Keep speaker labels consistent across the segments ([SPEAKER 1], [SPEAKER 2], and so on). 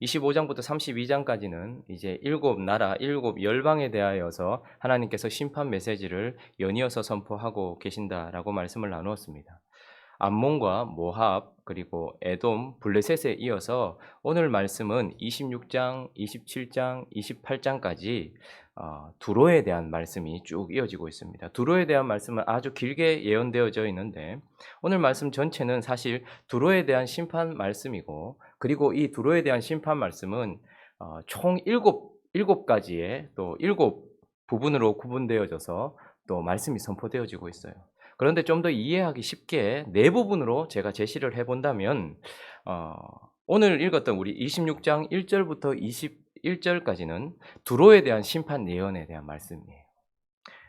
[SPEAKER 1] 25장부터 32장까지는 이제 일곱 나라, 일곱 열방에 대하여서 하나님께서 심판 메시지를 연이어서 선포하고 계신다라고 말씀을 나누었습니다. 암몬과 모압 그리고 에돔, 블레셋에 이어서 오늘 말씀은 26장, 27장, 28장까지 두로에 대한 말씀이 쭉 이어지고 있습니다. 두로에 대한 말씀은 아주 길게 예언되어져 있는데 오늘 말씀 전체는 사실 두로에 대한 심판 말씀이고, 그리고 이 두로에 대한 심판 말씀은 총 일곱 가지의 또 일곱 부분으로 구분되어져서 또 말씀이 선포되어지고 있어요. 그런데 좀 더 이해하기 쉽게 네 부분으로 제가 제시를 해본다면 오늘 읽었던 우리 26장 1절부터 21절까지는 두로에 대한 심판 예언에 대한 말씀이에요.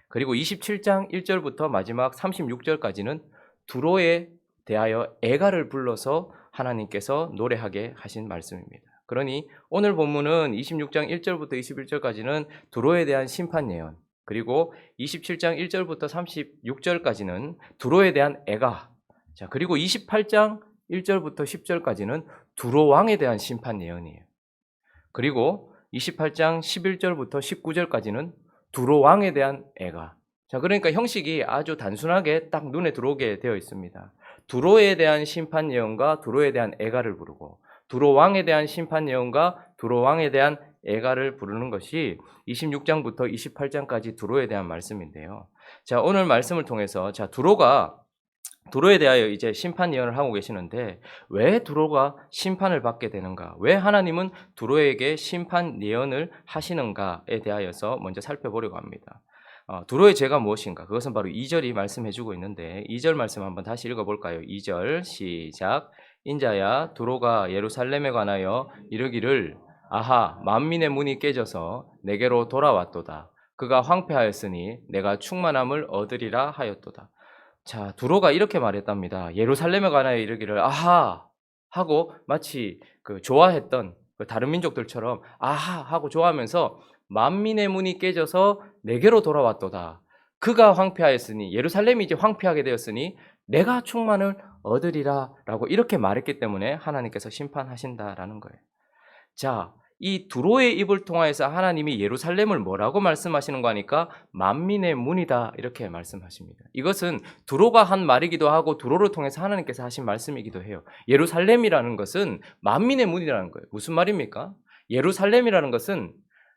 [SPEAKER 1] 그리고 27장 1절부터 마지막 36절까지는 두로에 대하여 애가를 불러서 하나님께서 노래하게 하신 말씀입니다. 그러니 오늘 본문은 26장 1절부터 21절까지는 두로에 대한 심판 예언, 그리고 27장 1절부터 36절까지는 두로에 대한 애가, 자, 그리고 28장 1절부터 10절까지는 두로 왕에 대한 심판 예언이에요. 그리고 28장 11절부터 19절까지는 두로 왕에 대한 애가. 자, 그러니까 형식이 아주 단순하게 딱 눈에 들어오게 되어 있습니다. 두로에 대한 심판 예언과 두로에 대한 애가를 부르고, 두로 왕에 대한 심판 예언과 두로 왕에 대한 애가를 부르는 것이 26장부터 28장까지 두로에 대한 말씀인데요. 자, 오늘 말씀을 통해서 자, 두로에 대하여 이제 심판 예언을 하고 계시는데 왜 두로가 심판을 받게 되는가? 왜 하나님은 두로에게 심판 예언을 하시는가에 대하여서 먼저 살펴보려고 합니다. 두로의 죄가 무엇인가? 그것은 바로 2절이 말씀해주고 있는데 2절 말씀 한번 다시 읽어볼까요? 2절 시작. 인자야, 두로가 예루살렘에 관하여 이르기를 아하, 만민의 문이 깨져서 내게로 돌아왔도다. 그가 황폐하였으니 내가 충만함을 얻으리라 하였도다. 자, 두로가 이렇게 말했답니다. 예루살렘에 관하여 이르기를 아하 하고 마치 좋아했던 다른 민족들처럼 아하 하고 좋아하면서 만민의 문이 깨져서 내게로 돌아왔도다. 그가 황폐하였으니, 예루살렘이 이제 황폐하게 되었으니 내가 충만을 얻으리라 라고 이렇게 말했기 때문에 하나님께서 심판하신다라는 거예요. 자, 이 두로의 입을 통하여서 하나님이 예루살렘을 뭐라고 말씀하시는 거 하니까 만민의 문이다 이렇게 말씀하십니다. 이것은 두로가 한 말이기도 하고 두로를 통해서 하나님께서 하신 말씀이기도 해요. 예루살렘이라는 것은 만민의 문이라는 거예요. 무슨 말입니까? 예루살렘이라는 것은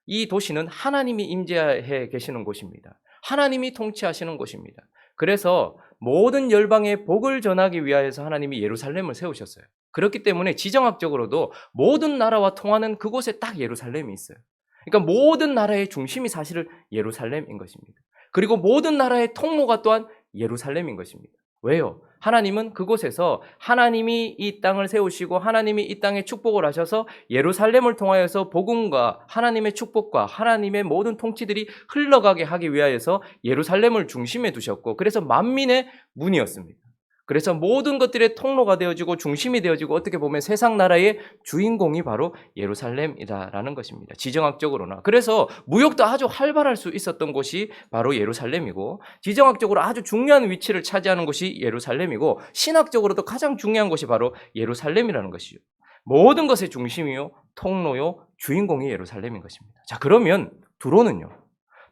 [SPEAKER 1] 이 도시는 하나님이 임재해 계시는 곳입니다. 하나님이 통치하시는 곳입니다. 그래서 모든 열방에 복을 전하기 위하여서 하나님이 예루살렘을 세우셨어요. 그렇기 때문에 지정학적으로도 모든 나라와 통하는 그곳에 딱 예루살렘이 있어요. 그러니까 모든 나라의 중심이 사실은 예루살렘인 것입니다. 그리고 모든 나라의 통로가 또한 예루살렘인 것입니다. 왜요? 하나님은 그곳에서 하나님이 이 땅을 세우시고 하나님이 이 땅에 축복을 하셔서 예루살렘을 통하여서 복음과 하나님의 축복과 하나님의 모든 통치들이 흘러가게 하기 위하여서 예루살렘을 중심에 두셨고, 그래서 만민의 문이었습니다. 그래서 모든 것들의 통로가 되어지고 중심이 되어지고 어떻게 보면 세상 나라의 주인공이 바로 예루살렘이다라는 것입니다. 지정학적으로나. 그래서 무역도 아주 활발할 수 있었던 곳이 바로 예루살렘이고, 지정학적으로 아주 중요한 위치를 차지하는 곳이 예루살렘이고, 신학적으로도 가장 중요한 곳이 바로 예루살렘이라는 것이죠. 모든 것의 중심이요, 통로요, 주인공이 예루살렘인 것입니다. 자, 그러면 두로는요?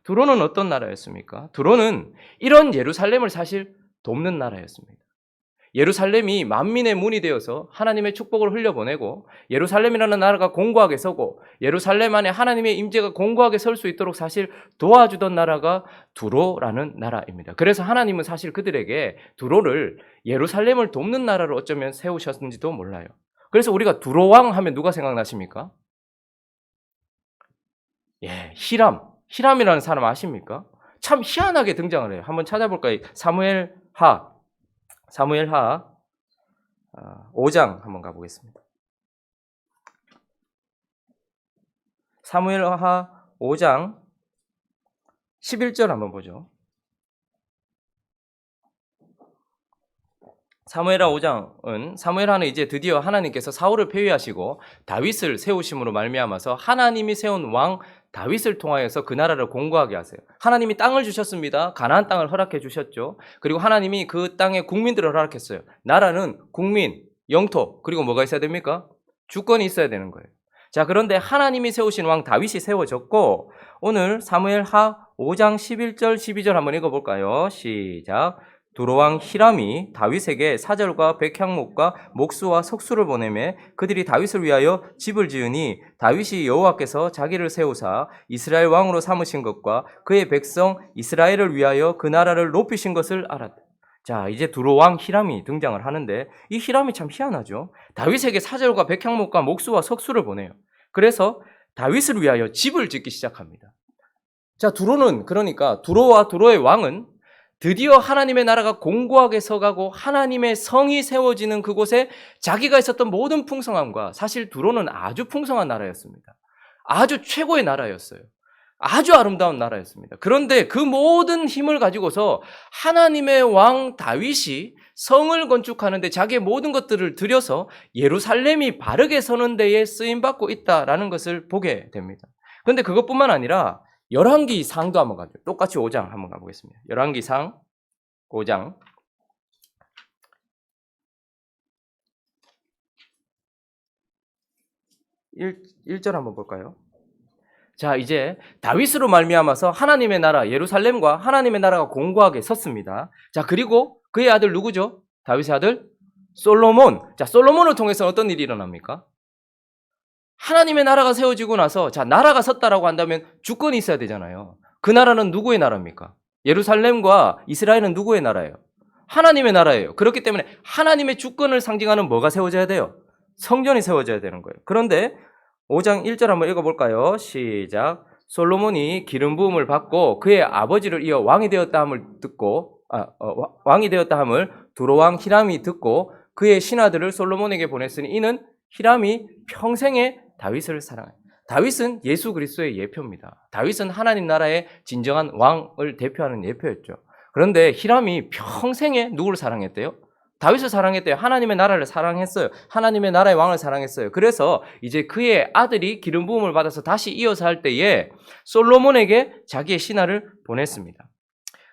[SPEAKER 1] 두로는 어떤 나라였습니까? 두로는 이런 예루살렘을 사실 돕는 나라였습니다. 예루살렘이 만민의 문이 되어서 하나님의 축복을 흘려보내고, 예루살렘이라는 나라가 공고하게 서고 예루살렘 안에 하나님의 임재가 공고하게 설 수 있도록 사실 도와주던 나라가 두로라는 나라입니다. 그래서 하나님은 사실 그들에게 두로를 예루살렘을 돕는 나라로 어쩌면 세우셨는지도 몰라요. 그래서 우리가 두로왕 하면 누가 생각나십니까? 예, 히람이라는 사람 아십니까? 참 희한하게 등장을 해요. 한번 찾아볼까요? 사무엘하 5장 한번 가보겠습니다. 사무엘하 5장 11절 한번 보죠. 사무엘하는 이제 드디어 하나님께서 사울을 폐위하시고 다윗을 세우심으로 말미암아서 하나님이 세운 왕 다윗을 통하여서 그 나라를 공고하게 하세요. 하나님이 땅을 주셨습니다. 가나안 땅을 허락해 주셨죠. 그리고 하나님이 그 땅의 국민들을 허락했어요. 나라는 국민, 영토, 그리고 뭐가 있어야 됩니까? 주권이 있어야 되는 거예요. 자, 그런데 하나님이 세우신 왕 다윗이 세워졌고 오늘 사무엘하 5장 11절 12절 한번 읽어볼까요? 시작. 두로왕 히람이 다윗에게 사절과 백향목과 목수와 석수를 보내매 그들이 다윗을 위하여 집을 지으니 다윗이 여호와께서 자기를 세우사 이스라엘 왕으로 삼으신 것과 그의 백성 이스라엘을 위하여 그 나라를 높이신 것을 알았다. 자, 이제 두로왕 히람이 등장을 하는데 이 히람이 참 희한하죠. 다윗에게 사절과 백향목과 목수와 석수를 보내요. 그래서 다윗을 위하여 집을 짓기 시작합니다. 자, 두로는 그러니까 두로와 두로의 왕은 드디어 하나님의 나라가 공고하게 서가고 하나님의 성이 세워지는 그곳에 자기가 있었던 모든 풍성함과 사실 두로는 아주 풍성한 나라였습니다. 아주 최고의 나라였어요. 아주 아름다운 나라였습니다. 그런데 그 모든 힘을 가지고서 하나님의 왕 다윗이 성을 건축하는데 자기의 모든 것들을 들여서 예루살렘이 바르게 서는 데에 쓰임받고 있다라는 것을 보게 됩니다. 그런데 그것뿐만 아니라 열왕기 상도 한번 가죠. 똑같이 5장 한번 가보겠습니다. 열왕기 상 5장 1절 한번 볼까요? 자, 이제 다윗으로 말미암아서 하나님의 나라 예루살렘과 하나님의 나라가 공고하게 섰습니다. 자, 그리고 그의 아들 누구죠? 다윗의 아들 솔로몬. 자, 솔로몬을 통해서 어떤 일이 일어납니까? 하나님의 나라가 세워지고 나서 자, 나라가 섰다라고 한다면 주권이 있어야 되잖아요. 그 나라는 누구의 나라입니까? 예루살렘과 이스라엘은 누구의 나라예요? 하나님의 나라예요. 그렇기 때문에 하나님의 주권을 상징하는 뭐가 세워져야 돼요? 성전이 세워져야 되는 거예요. 그런데 5장 1절 한번 읽어볼까요? 시작. 솔로몬이 기름 부음을 받고 그의 아버지를 이어 왕이 되었다 함을 듣고 왕이 되었다 함을 두로왕 히람이 듣고 그의 신하들을 솔로몬에게 보냈으니 이는 히람이 평생에 다윗을 사랑해. 다윗은 예수 그리스도의 예표입니다. 다윗은 하나님 나라의 진정한 왕을 대표하는 예표였죠. 그런데 히람이 평생에 누구를 사랑했대요? 다윗을 사랑했대요. 하나님의 나라를 사랑했어요. 하나님의 나라의 왕을 사랑했어요. 그래서 이제 그의 아들이 기름 부음을 받아서 다시 이어서 할 때에 솔로몬에게 자기의 신하를 보냈습니다.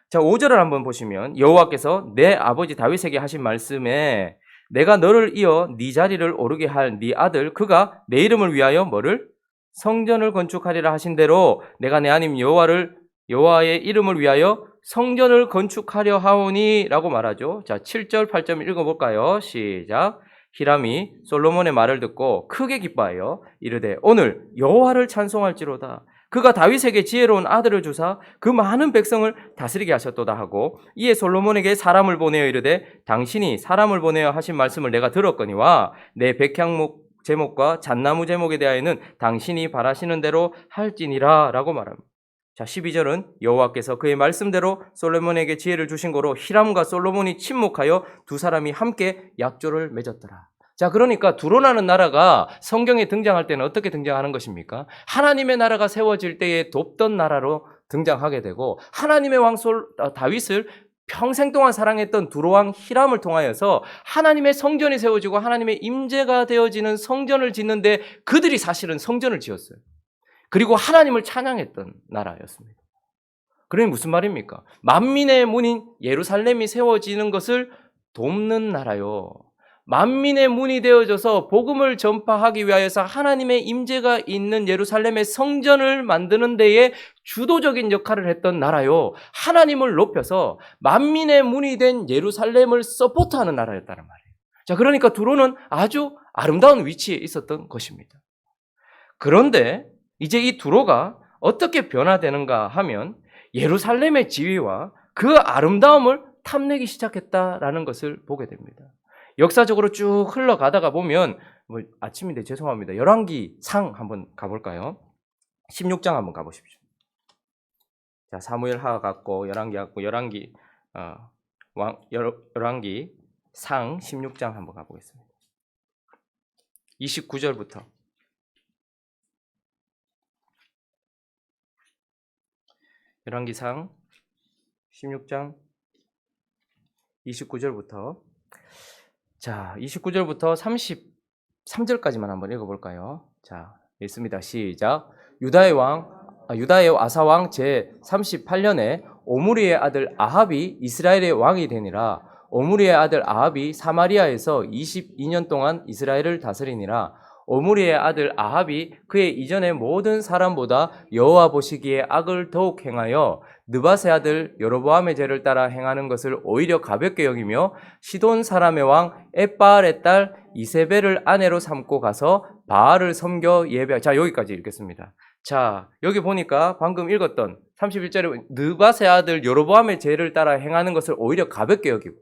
[SPEAKER 1] 자, 5절을 한번 보시면 여호와께서 내 아버지 다윗에게 하신 말씀에 내가 너를 이어 네 자리를 오르게 할 네 아들 그가 내 이름을 위하여 뭐를? 성전을 건축하리라 하신 대로 내가 내 하나님 여호와의 이름을 위하여 성전을 건축하려 하오니 라고 말하죠. 자, 7절 8절 읽어볼까요? 시작. 히람이 솔로몬의 말을 듣고 크게 기뻐하여 이르되 오늘 여호와를 찬송할지로다. 그가 다윗에게 지혜로운 아들을 주사 그 많은 백성을 다스리게 하셨도다 하고 이에 솔로몬에게 사람을 보내어 이르되 당신이 사람을 보내어 하신 말씀을 내가 들었거니와 내 백향목 제목과 잣나무 제목에 대하여는 당신이 바라시는 대로 할지니라 라고 말합니다. 자, 12절은 여호와께서 그의 말씀대로 솔로몬에게 지혜를 주신 거로 히람과 솔로몬이 친목하여 두 사람이 함께 약조를 맺었더라. 자, 그러니까 두로라는 나라가 성경에 등장할 때는 어떻게 등장하는 것입니까? 하나님의 나라가 세워질 때에 돕던 나라로 등장하게 되고 하나님의 왕 다윗을 평생 동안 사랑했던 두로왕 히람을 통하여서 하나님의 성전이 세워지고 하나님의 임재가 되어지는 성전을 짓는데 그들이 사실은 성전을 지었어요. 그리고 하나님을 찬양했던 나라였습니다. 그러니 무슨 말입니까? 만민의 문인 예루살렘이 세워지는 것을 돕는 나라요. 만민의 문이 되어져서 복음을 전파하기 위하여서 하나님의 임재가 있는 예루살렘의 성전을 만드는 데에 주도적인 역할을 했던 나라요. 하나님을 높여서 만민의 문이 된 예루살렘을 서포트하는 나라였다는 말이에요. 자, 그러니까 두로는 아주 아름다운 위치에 있었던 것입니다. 그런데 이제 이 두로가 어떻게 변화되는가 하면 예루살렘의 지위와 그 아름다움을 탐내기 시작했다라는 것을 보게 됩니다. 역사적으로 쭉 흘러가다가 보면 아침인데 죄송합니다. 열왕기 상 한번 가볼까요? 16장 한번 가보십시오. 자, 사무엘하 갔고 열왕기 갔고 열왕기 상 16장 한번 가보겠습니다. 29절부터 열왕기상 16장 29절부터 자, 29절부터 33절까지만 한번 읽어볼까요? 자, 읽습니다. 시작. 유다의 아사왕 제38년에 오므리의 아들 아합이 이스라엘의 왕이 되니라. 오므리의 아들 아합이 사마리아에서 22년 동안 이스라엘을 다스리니라. 오므리의 아들 아합이 그의 이전의 모든 사람보다 여호와 보시기에 악을 더욱 행하여 느밧의 아들 여로보암의 죄를 따라 행하는 것을 오히려 가볍게 여기며 시돈 사람의 왕 엣바알의 딸 이세벨을 아내로 삼고 가서 바알을 섬겨 예배. 자, 여기까지 읽겠습니다. 자, 여기 보니까 방금 읽었던 31절에 느밧의 아들 여로보암의 죄를 따라 행하는 것을 오히려 가볍게 여기고,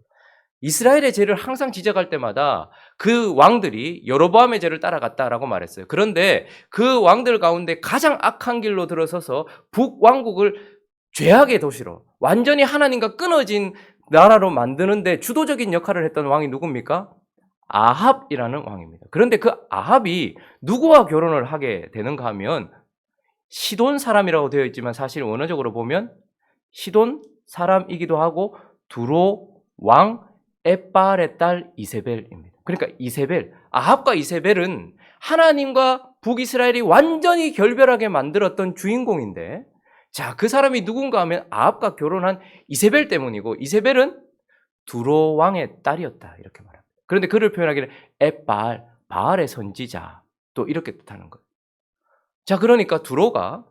[SPEAKER 1] 이스라엘의 죄를 항상 지적할 때마다 그 왕들이 여로보암의 죄를 따라갔다라고 말했어요. 그런데 그 왕들 가운데 가장 악한 길로 들어서서 북왕국을 죄악의 도시로, 완전히 하나님과 끊어진 나라로 만드는데 주도적인 역할을 했던 왕이 누굽니까? 아합이라는 왕입니다. 그런데 그 아합이 누구와 결혼을 하게 되는가 하면 시돈 사람이라고 되어 있지만 사실 원어적으로 보면 시돈 사람이기도 하고 두로 왕 엣바알의 딸 이세벨입니다. 그러니까 이세벨, 아합과 이세벨은 하나님과 북이스라엘이 완전히 결별하게 만들었던 주인공인데, 자, 그 사람이 누군가 하면 아합과 결혼한 이세벨 때문이고, 이세벨은 두로 왕의 딸이었다 이렇게 말합니다. 그런데 그를 표현하기를 엣바알, 바알의 선지자, 또 이렇게 뜻하는 거예요. 자, 그러니까 두로가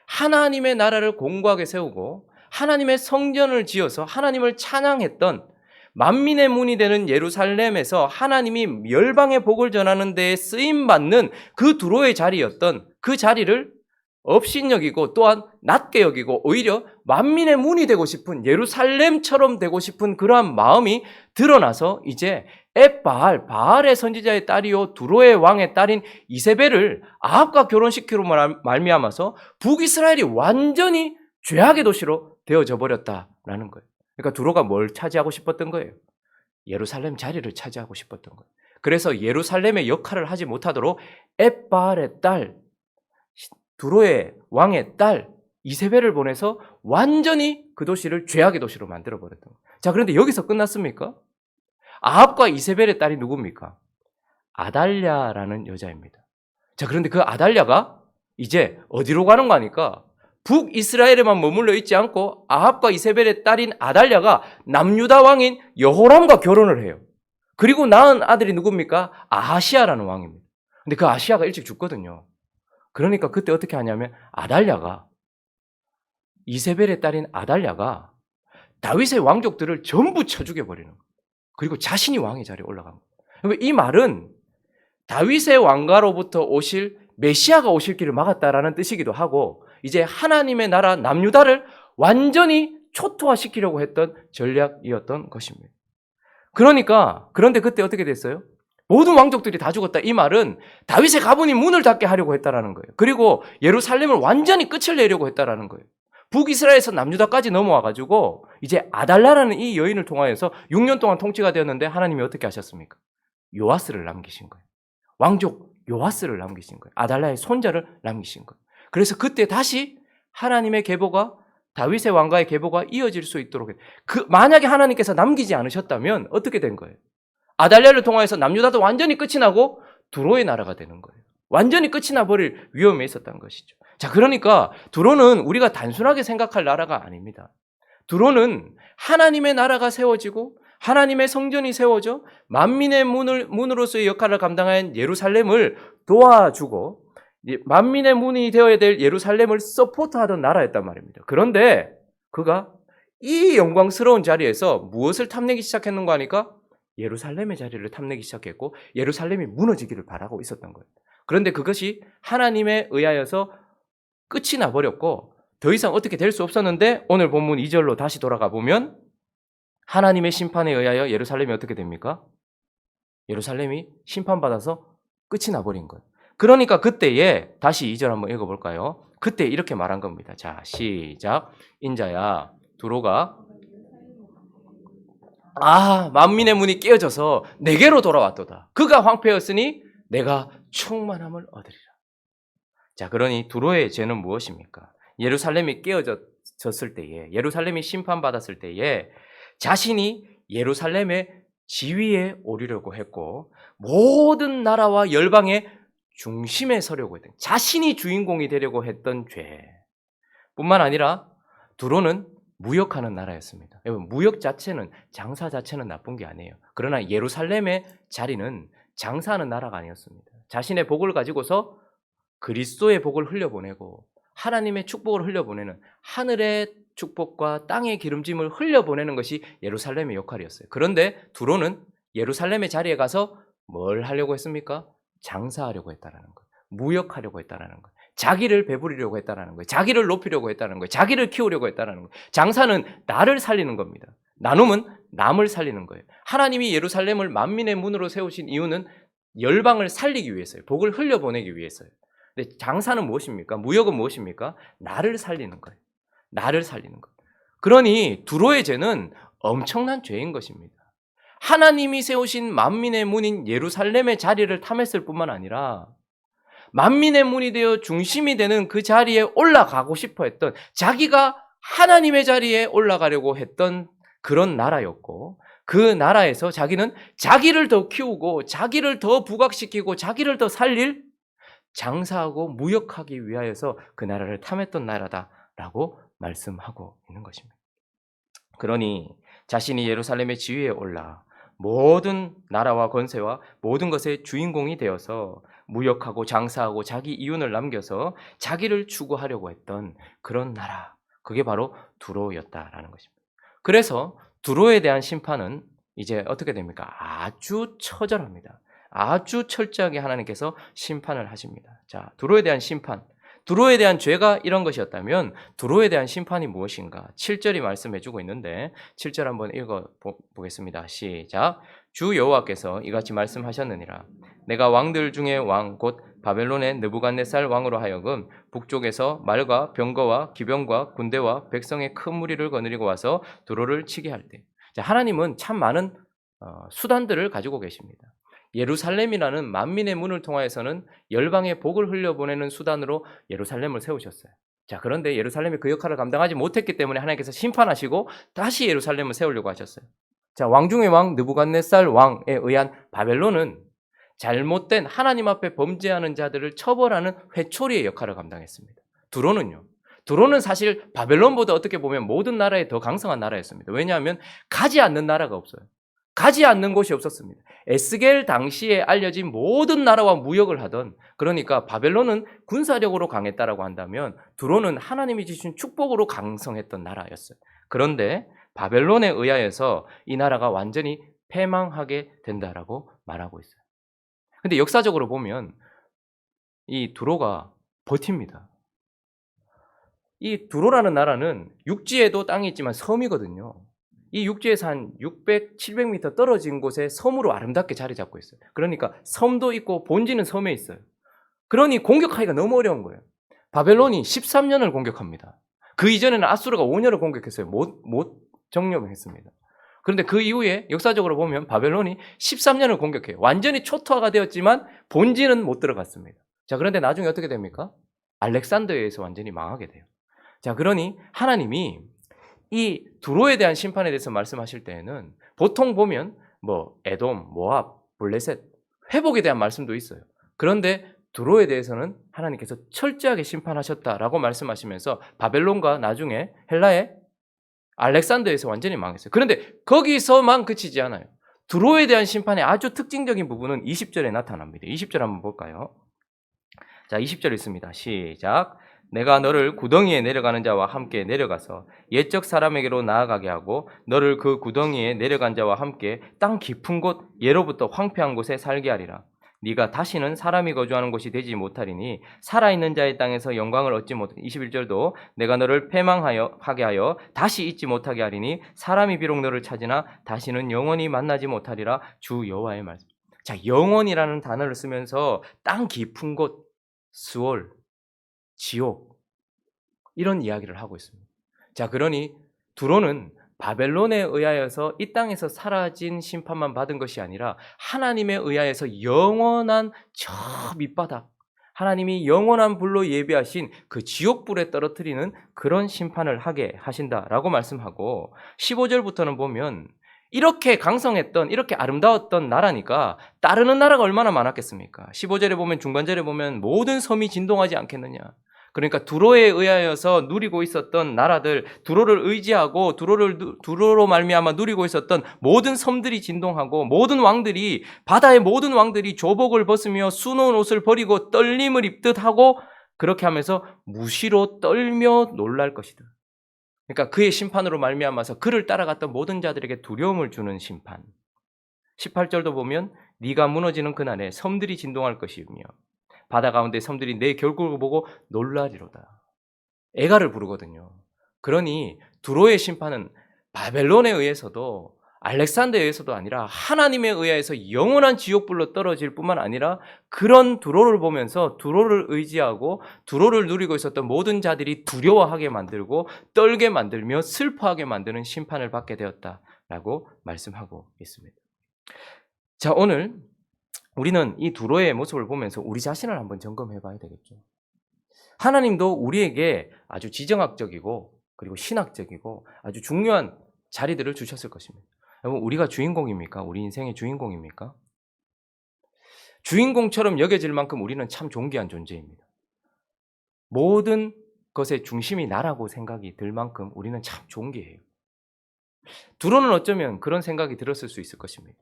[SPEAKER 1] 하나님의 나라를 공고하게 세우고 하나님의 성전을 지어서 하나님을 찬양했던, 만민의 문이 되는 예루살렘에서 하나님이 열방의 복을 전하는 데에 쓰임받는 그 두로의 자리였던 그 자리를 업신여기고 또한 낮게 여기고 오히려 만민의 문이 되고 싶은, 예루살렘처럼 되고 싶은 그러한 마음이 드러나서 이제 엣바알, 바알의 선지자의 딸이요 두로의 왕의 딸인 이세벨을 아합과 결혼시키로 말미암아서 북이스라엘이 완전히 죄악의 도시로 되어져 버렸다라는 거예요. 그러니까 두로가 뭘 차지하고 싶었던 거예요? 예루살렘 자리를 차지하고 싶었던 거예요. 그래서 예루살렘의 역할을 하지 못하도록 엣바알의 딸, 두로의 왕의 딸 이세벨을 보내서 완전히 그 도시를 죄악의 도시로 만들어버렸던 거예요. 자, 그런데 여기서 끝났습니까? 아합과 이세벨의 딸이 누굽니까? 아달랴라는 여자입니다. 자, 그런데 그 아달랴가 이제 어디로 가는 거 아니까? 북이스라엘에만 머물러 있지 않고 아합과 이세벨의 딸인 아달랴가 남유다 왕인 여호람과 결혼을 해요. 그리고 낳은 아들이 누굽니까? 아하시아라는 왕입니다. 근데 그 아시아가 일찍 죽거든요. 그러니까 그때 어떻게 하냐면 아달랴가, 이세벨의 딸인 아달랴가 다윗의 왕족들을 전부 쳐 죽여버리는 거예요. 그리고 자신이 왕의 자리에 올라간 거예요. 이 말은 다윗의 왕가로부터 오실 메시아가 오실 길을 막았다라는 뜻이기도 하고, 이제 하나님의 나라 남유다를 완전히 초토화시키려고 했던 전략이었던 것입니다. 그런데 그때 어떻게 됐어요? 모든 왕족들이 다 죽었다. 이 말은 다윗의 가문이 문을 닫게 하려고 했다라는 거예요. 그리고 예루살렘을 완전히 끝을 내려고 했다라는 거예요. 북이스라엘에서 남유다까지 넘어와가지고 이제 아달랴라는 이 여인을 통하여서 6년 동안 통치가 되었는데 하나님이 어떻게 하셨습니까? 요아스를 남기신 거예요. 왕족 요아스를 남기신 거예요. 아달랴의 손자를 남기신 거예요. 그래서 그때 다시 하나님의 계보가, 다윗의 왕가의 계보가 이어질 수 있도록 해요. 만약에 하나님께서 남기지 않으셨다면 어떻게 된 거예요? 아달랴를 통하여서 남유다도 완전히 끝이 나고 두로의 나라가 되는 거예요. 완전히 끝이 나버릴 위험에 있었던 것이죠. 자, 그러니까 두로는 우리가 단순하게 생각할 나라가 아닙니다. 두로는 하나님의 나라가 세워지고 하나님의 성전이 세워져 만민의 문으로서의 역할을 감당한 예루살렘을 도와주고 만민의 문이 되어야 될 예루살렘을 서포트하던 나라였단 말입니다. 그런데 그가 이 영광스러운 자리에서 무엇을 탐내기 시작했는가 하니까 예루살렘의 자리를 탐내기 시작했고 예루살렘이 무너지기를 바라고 있었던 거예요. 그런데 그것이 하나님에 의하여서 끝이 나버렸고 더 이상 어떻게 될 수 없었는데, 오늘 본문 2절로 다시 돌아가 보면 하나님의 심판에 의하여 예루살렘이 어떻게 됩니까? 예루살렘이 심판받아서 끝이 나버린 거예요. 그러니까 그때에 다시 2절 한번 읽어볼까요? 그때 이렇게 말한 겁니다. 자, 시작. 인자야, 두로가 만민의 문이 깨어져서 내게로 돌아왔도다. 그가 황폐였으니 내가 충만함을 얻으리라. 자, 그러니 두로의 죄는 무엇입니까? 예루살렘이 깨어졌을 때에, 예루살렘이 심판받았을 때에 자신이 예루살렘의 지위에 오르려고 했고 모든 나라와 열방의 중심에 서려고 했던, 자신이 주인공이 되려고 했던 죄 뿐만 아니라 두로는 무역하는 나라였습니다. 여러분, 무역 자체는, 장사 자체는 나쁜 게 아니에요. 그러나 예루살렘의 자리는 장사하는 나라가 아니었습니다. 자신의 복을 가지고서 그리스도의 복을 흘려보내고 하나님의 축복을 흘려보내는, 하늘의 축복과 땅의 기름짐을 흘려보내는 것이 예루살렘의 역할이었어요. 그런데 두로는 예루살렘의 자리에 가서 뭘 하려고 했습니까? 장사하려고 했다라는 거예요. 무역하려고 했다라는 거예요. 자기를 배부리려고 했다라는 거예요. 자기를 높이려고 했다는 거예요. 자기를 키우려고 했다라는 거예요. 장사는 나를 살리는 겁니다. 나눔은 남을 살리는 거예요. 하나님이 예루살렘을 만민의 문으로 세우신 이유는 열방을 살리기 위해서요. 복을 흘려보내기 위해서요. 근데 장사는 무엇입니까? 무역은 무엇입니까? 나를 살리는 거예요. 나를 살리는 것. 그러니 두로의 죄는 엄청난 죄인 것입니다. 하나님이 세우신 만민의 문인 예루살렘의 자리를 탐했을 뿐만 아니라 만민의 문이 되어 중심이 되는 그 자리에 올라가고 싶어 했던, 자기가 하나님의 자리에 올라가려고 했던 그런 나라였고, 그 나라에서 자기는 자기를 더 키우고 자기를 더 부각시키고 자기를 더 살릴, 장사하고 무역하기 위하여서 그 나라를 탐했던 나라다라고 말씀하고 있는 것입니다. 그러니 자신이 예루살렘의 지위에 올라 모든 나라와 권세와 모든 것의 주인공이 되어서 무역하고 장사하고 자기 이윤을 남겨서 자기를 추구하려고 했던 그런 나라, 그게 바로 두로였다라는 것입니다. 그래서 두로에 대한 심판은 이제 어떻게 됩니까? 아주 처절합니다. 아주 철저하게 하나님께서 심판을 하십니다. 자, 두로에 대한 심판, 두로에 대한 죄가 이런 것이었다면 두로에 대한 심판이 무엇인가? 7절이 말씀해주고 있는데 7절 한번 읽어보겠습니다. 시작. 주 여호와께서 이같이 말씀하셨느니라. 내가 왕들 중에 왕 곧 바벨론의 느부갓네살 왕으로 하여금 북쪽에서 말과 병거와 기병과 군대와 백성의 큰 무리를 거느리고 와서 두로를 치게 할 때, 하나님은 참 많은 수단들을 가지고 계십니다. 예루살렘이라는 만민의 문을 통하여서는 열방의 복을 흘려보내는 수단으로 예루살렘을 세우셨어요. 자, 그런데 예루살렘이 그 역할을 감당하지 못했기 때문에 하나님께서 심판하시고 다시 예루살렘을 세우려고 하셨어요. 자, 왕 중의 왕 느부갓네살 왕에 의한 바벨론은 잘못된 하나님 앞에 범죄하는 자들을 처벌하는 회초리의 역할을 감당했습니다. 두로는요. 두로는 사실 바벨론보다 어떻게 보면 모든 나라에 더 강성한 나라였습니다. 왜냐하면 가지 않는 나라가 없어요. 가지 않는 곳이 없었습니다. 에스겔 당시에 알려진 모든 나라와 무역을 하던, 그러니까 바벨론은 군사력으로 강했다라고 한다면 두로는 하나님이 주신 축복으로 강성했던 나라였어요. 그런데 바벨론에 의하여서 이 나라가 완전히 패망하게 된다라고 말하고 있어요. 근데 역사적으로 보면 이 두로가 버팁니다. 이 두로라는 나라는 육지에도 땅이 있지만 섬이거든요. 이 육지에서 한 600, 700m 떨어진 곳에 섬으로 아름답게 자리 잡고 있어요. 그러니까 섬도 있고 본지는 섬에 있어요. 그러니 공격하기가 너무 어려운 거예요. 바벨론이 13년을 공격합니다. 그 이전에는 아수르가 5년을 공격했어요. 못 정령했습니다. 그런데 그 이후에 역사적으로 보면 바벨론이 13년을 공격해요. 완전히 초토화가 되었지만 본지는 못 들어갔습니다. 자, 그런데 나중에 어떻게 됩니까? 알렉산더에 의해서 완전히 망하게 돼요. 자, 그러니 하나님이 이 두로에 대한 심판에 대해서 말씀하실 때에는 보통 보면 에돔, 모압, 블레셋 회복에 대한 말씀도 있어요. 그런데 두로에 대해서는 하나님께서 철저하게 심판하셨다라고 말씀하시면서 바벨론과 나중에 헬라의 알렉산더에서 완전히 망했어요. 그런데 거기서만 그치지 않아요. 두로에 대한 심판의 아주 특징적인 부분은 20절에 나타납니다. 20절 한번 볼까요? 자, 20절 있습니다. 시작. 내가 너를 구덩이에 내려가는 자와 함께 내려가서 옛적 사람에게로 나아가게 하고 너를 그 구덩이에 내려간 자와 함께 땅 깊은 곳 예로부터 황폐한 곳에 살게 하리라. 네가 다시는 사람이 거주하는 곳이 되지 못하리니 살아있는 자의 땅에서 영광을 얻지 못하리. 21절도 내가 너를 패망하게 하여 다시 잊지 못하게 하리니 사람이 비록 너를 찾으나 다시는 영원히 만나지 못하리라. 주 여호와의 말씀. 자, 영원이라는 단어를 쓰면서 땅 깊은 곳, 스월, 지옥, 이런 이야기를 하고 있습니다. 자, 그러니 두로는 바벨론에 의하여서 이 땅에서 사라진 심판만 받은 것이 아니라 하나님에 의하여서 영원한 저 밑바닥, 하나님이 영원한 불로 예비하신 그 지옥불에 떨어뜨리는 그런 심판을 하게 하신다라고 말씀하고, 15절부터는 보면 이렇게 강성했던, 이렇게 아름다웠던 나라니까 따르는 나라가 얼마나 많았겠습니까? 15절에 보면, 중간절에 보면 모든 섬이 진동하지 않겠느냐. 그러니까 두로에 의하여서 누리고 있었던 나라들, 두로를 의지하고 두로로 말미암아 누리고 있었던 모든 섬들이 진동하고 모든 왕들이, 바다의 모든 왕들이 조복을 벗으며 수놓은 옷을 버리고 떨림을 입듯 하고 그렇게 하면서 무시로 떨며 놀랄 것이다. 그러니까 그의 심판으로 말미암아서 그를 따라갔던 모든 자들에게 두려움을 주는 심판. 18절도 보면 네가 무너지는 그날에 섬들이 진동할 것이며 바다 가운데 섬들이 내 결국을 보고 놀라리로다. 애가를 부르거든요. 그러니 두로의 심판은 바벨론에 의해서도 알렉산더에 의해서도 아니라 하나님에 의해서 영원한 지옥불로 떨어질 뿐만 아니라 그런 두로를 보면서 두로를 의지하고 두로를 누리고 있었던 모든 자들이 두려워하게 만들고 떨게 만들며 슬퍼하게 만드는 심판을 받게 되었다라고 말씀하고 있습니다. 자, 오늘 우리는 이 두로의 모습을 보면서 우리 자신을 한번 점검해 봐야 되겠죠. 하나님도 우리에게 아주 지정학적이고 그리고 신학적이고 아주 중요한 자리들을 주셨을 것입니다. 여러분, 우리가 주인공입니까? 우리 인생의 주인공입니까? 주인공처럼 여겨질 만큼 우리는 참 존귀한 존재입니다. 모든 것의 중심이 나라고 생각이 들 만큼 우리는 참 존귀해요. 두로는 어쩌면 그런 생각이 들었을 수 있을 것입니다.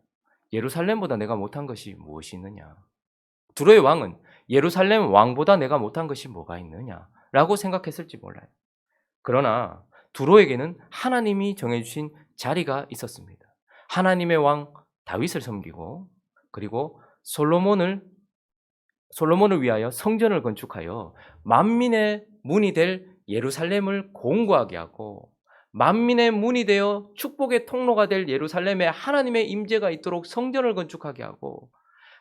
[SPEAKER 1] 예루살렘보다 내가 못한 것이 무엇이 있느냐? 두로의 왕은 예루살렘 왕보다 내가 못한 것이 뭐가 있느냐라고 생각했을지 몰라요. 그러나 두로에게는 하나님이 정해주신 자리가 있었습니다. 하나님의 왕 다윗을 섬기고 그리고 솔로몬을 위하여 성전을 건축하여 만민의 문이 될 예루살렘을 공고하게 하고 만민의 문이 되어 축복의 통로가 될 예루살렘에 하나님의 임재가 있도록 성전을 건축하게 하고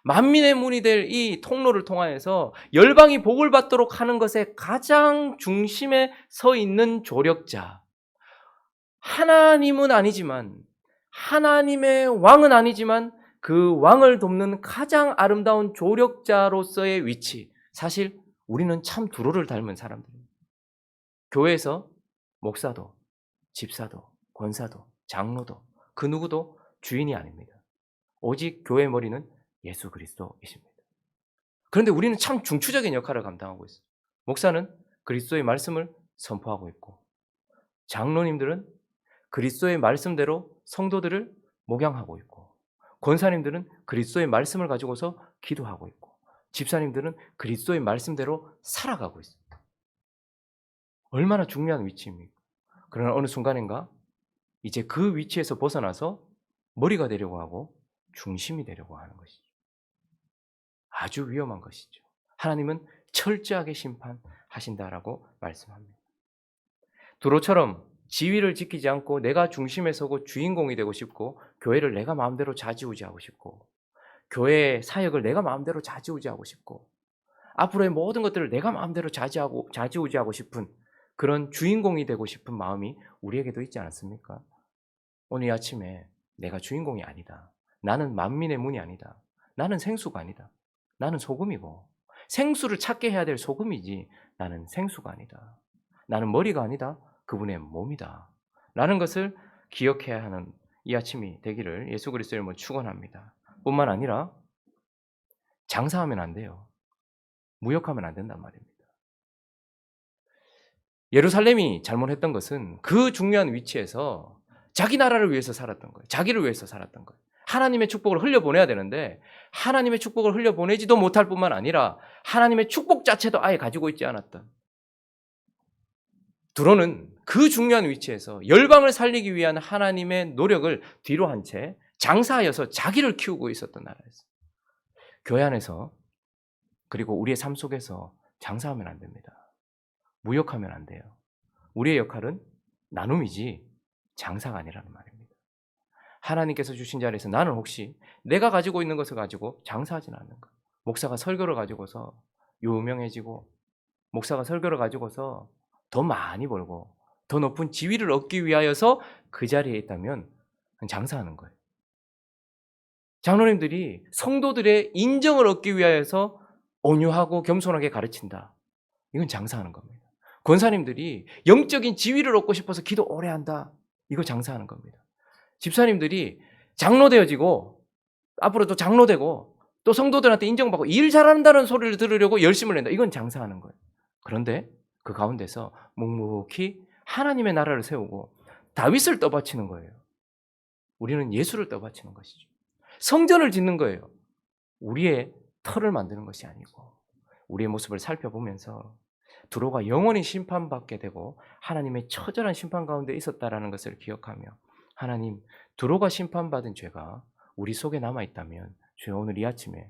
[SPEAKER 1] 만민의 문이 될 이 통로를 통하여서 열방이 복을 받도록 하는 것의 가장 중심에 서 있는 조력자, 하나님은 아니지만 하나님의 왕은 아니지만 그 왕을 돕는 가장 아름다운 조력자로서의 위치. 사실 우리는 참 두로를 닮은 사람들입니다. 교회에서 목사도 집사도 권사도 장로도 그 누구도 주인이 아닙니다. 오직 교회의 머리는 예수 그리스도이십니다. 그런데 우리는 참 중추적인 역할을 감당하고 있어요. 목사는 그리스도의 말씀을 선포하고 있고 장로님들은 그리스도의 말씀대로 성도들을 목양하고 있고 권사님들은 그리스도의 말씀을 가지고서 기도하고 있고 집사님들은 그리스도의 말씀대로 살아가고 있어요. 얼마나 중요한 위치입니까? 그러나 어느 순간인가 이제 그 위치에서 벗어나서 머리가 되려고 하고 중심이 되려고 하는 것이죠. 아주 위험한 것이죠. 하나님은 철저하게 심판하신다라고 말씀합니다. 두로처럼 지위를 지키지 않고 내가 중심에 서고 주인공이 되고 싶고 교회를 내가 마음대로 좌지우지하고 싶고 교회의 사역을 내가 마음대로 좌지우지하고 싶고 앞으로의 모든 것들을 내가 마음대로 좌지우지하고 싶은 그런 주인공이 되고 싶은 마음이 우리에게도 있지 않았습니까? 오늘 이 아침에 내가 주인공이 아니다. 나는 만민의 문이 아니다. 나는 생수가 아니다. 나는 소금이고 생수를 찾게 해야 될 소금이지 나는 생수가 아니다. 나는 머리가 아니다. 그분의 몸이다. 라는 것을 기억해야 하는 이 아침이 되기를 예수 그리스도의 이름으로 축원합니다. 뿐만 아니라 장사하면 안 돼요. 무역하면 안 된단 말입니다. 예루살렘이 잘못했던 것은 그 중요한 위치에서 자기 나라를 위해서 살았던 거예요. 자기를 위해서 살았던 거예요. 하나님의 축복을 흘려보내야 되는데 하나님의 축복을 흘려보내지도 못할 뿐만 아니라 하나님의 축복 자체도 아예 가지고 있지 않았던 두로는 그 중요한 위치에서 열방을 살리기 위한 하나님의 노력을 뒤로 한 채 장사하여서 자기를 키우고 있었던 나라였어요. 교회 안에서 그리고 우리의 삶 속에서 장사하면 안 됩니다. 무역하면 안 돼요. 우리의 역할은 나눔이지 장사가 아니라는 말입니다. 하나님께서 주신 자리에서 나는 혹시 내가 가지고 있는 것을 가지고 장사하지는 않는 것. 목사가 설교를 가지고서 유명해지고 목사가 설교를 가지고서 더 많이 벌고 더 높은 지위를 얻기 위하여서 그 자리에 있다면 장사하는 거예요. 장로님들이 성도들의 인정을 얻기 위하여서 온유하고 겸손하게 가르친다. 이건 장사하는 겁니다. 권사님들이 영적인 지위를 얻고 싶어서 기도 오래 한다. 이거 장사하는 겁니다. 집사님들이 장로 되어지고 앞으로 또 장로 되고 또 성도들한테 인정받고 일 잘한다는 소리를 들으려고 열심을 낸다. 이건 장사하는 거예요. 그런데 그 가운데서 묵묵히 하나님의 나라를 세우고 다윗을 떠받치는 거예요. 우리는 예수를 떠받치는 것이죠. 성전을 짓는 거예요. 우리의 터를 만드는 것이 아니고 우리의 모습을 살펴보면서 두로가 영원히 심판받게 되고 하나님의 처절한 심판 가운데 있었다라는 것을 기억하며 하나님, 두로가 심판받은 죄가 우리 속에 남아있다면 주여 오늘 이 아침에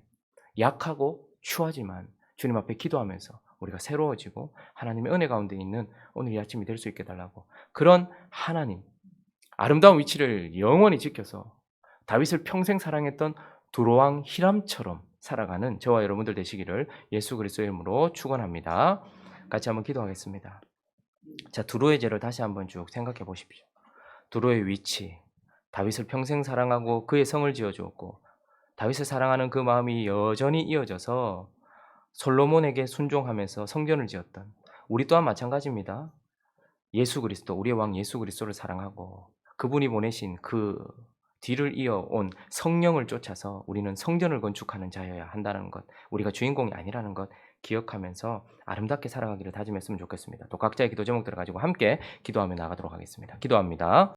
[SPEAKER 1] 약하고 추하지만 주님 앞에 기도하면서 우리가 새로워지고 하나님의 은혜 가운데 있는 오늘 이 아침이 될 수 있게 달라고, 그런 하나님 아름다운 위치를 영원히 지켜서 다윗을 평생 사랑했던 두로왕 히람처럼 살아가는 저와 여러분들 되시기를 예수 그리스도의 이름으로 축원합니다. 같이 한번 기도하겠습니다. 자, 두로의 죄를 다시 한번 쭉 생각해 보십시오. 두로의 위치, 다윗을 평생 사랑하고 그의 성을 지어주었고 다윗을 사랑하는 그 마음이 여전히 이어져서 솔로몬에게 순종하면서 성전을 지었던 우리 또한 마찬가지입니다. 예수 그리스도, 우리의 왕 예수 그리스도를 사랑하고 그분이 보내신 그 뒤를 이어온 성령을 쫓아서 우리는 성전을 건축하는 자여야 한다는 것, 우리가 주인공이 아니라는 것 기억하면서 아름답게 살아가기를 다짐했으면 좋겠습니다. 또 각자의 기도 제목들을 가지고 함께 기도하며 나가도록 하겠습니다. 기도합니다.